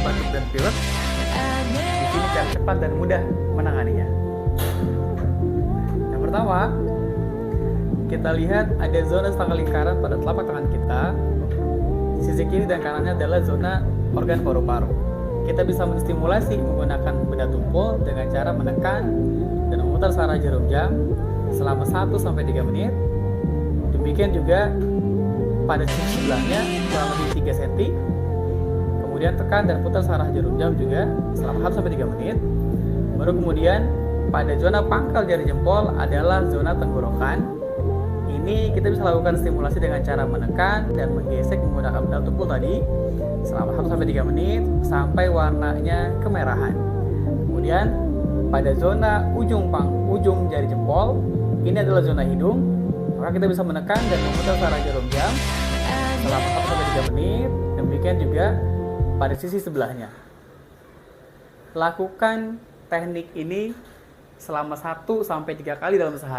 batuk dan pilek, di sini cara cepat dan mudah menanganinya. Yang pertama, kita lihat ada zona setengah lingkaran pada telapak tangan kita. Sisi kiri dan kanannya adalah zona organ paru-paru. Kita bisa menstimulasi menggunakan benda tumpul dengan cara menekan dan memutar searah jarum jam selama 1-3 menit. Demikian juga pada sisi sebelahnya kurang lebih 3 cm. Kemudian tekan dan putar searah jarum jam juga selama 1-3 menit. Baru kemudian pada zona pangkal jari jempol adalah zona tenggorokan. Ini kita bisa lakukan stimulasi dengan cara menekan dan menggesek menggunakan benda tumpul tadi selama 1-3 menit sampai warnanya kemerahan. Kemudian pada zona ujung jari jempol, ini adalah zona hidung, maka kita bisa menekan dan memutar searah jarum jam selama 1-3 menit. Demikian juga pada sisi sebelahnya. Lakukan teknik ini selama 1-3 kali dalam sehari.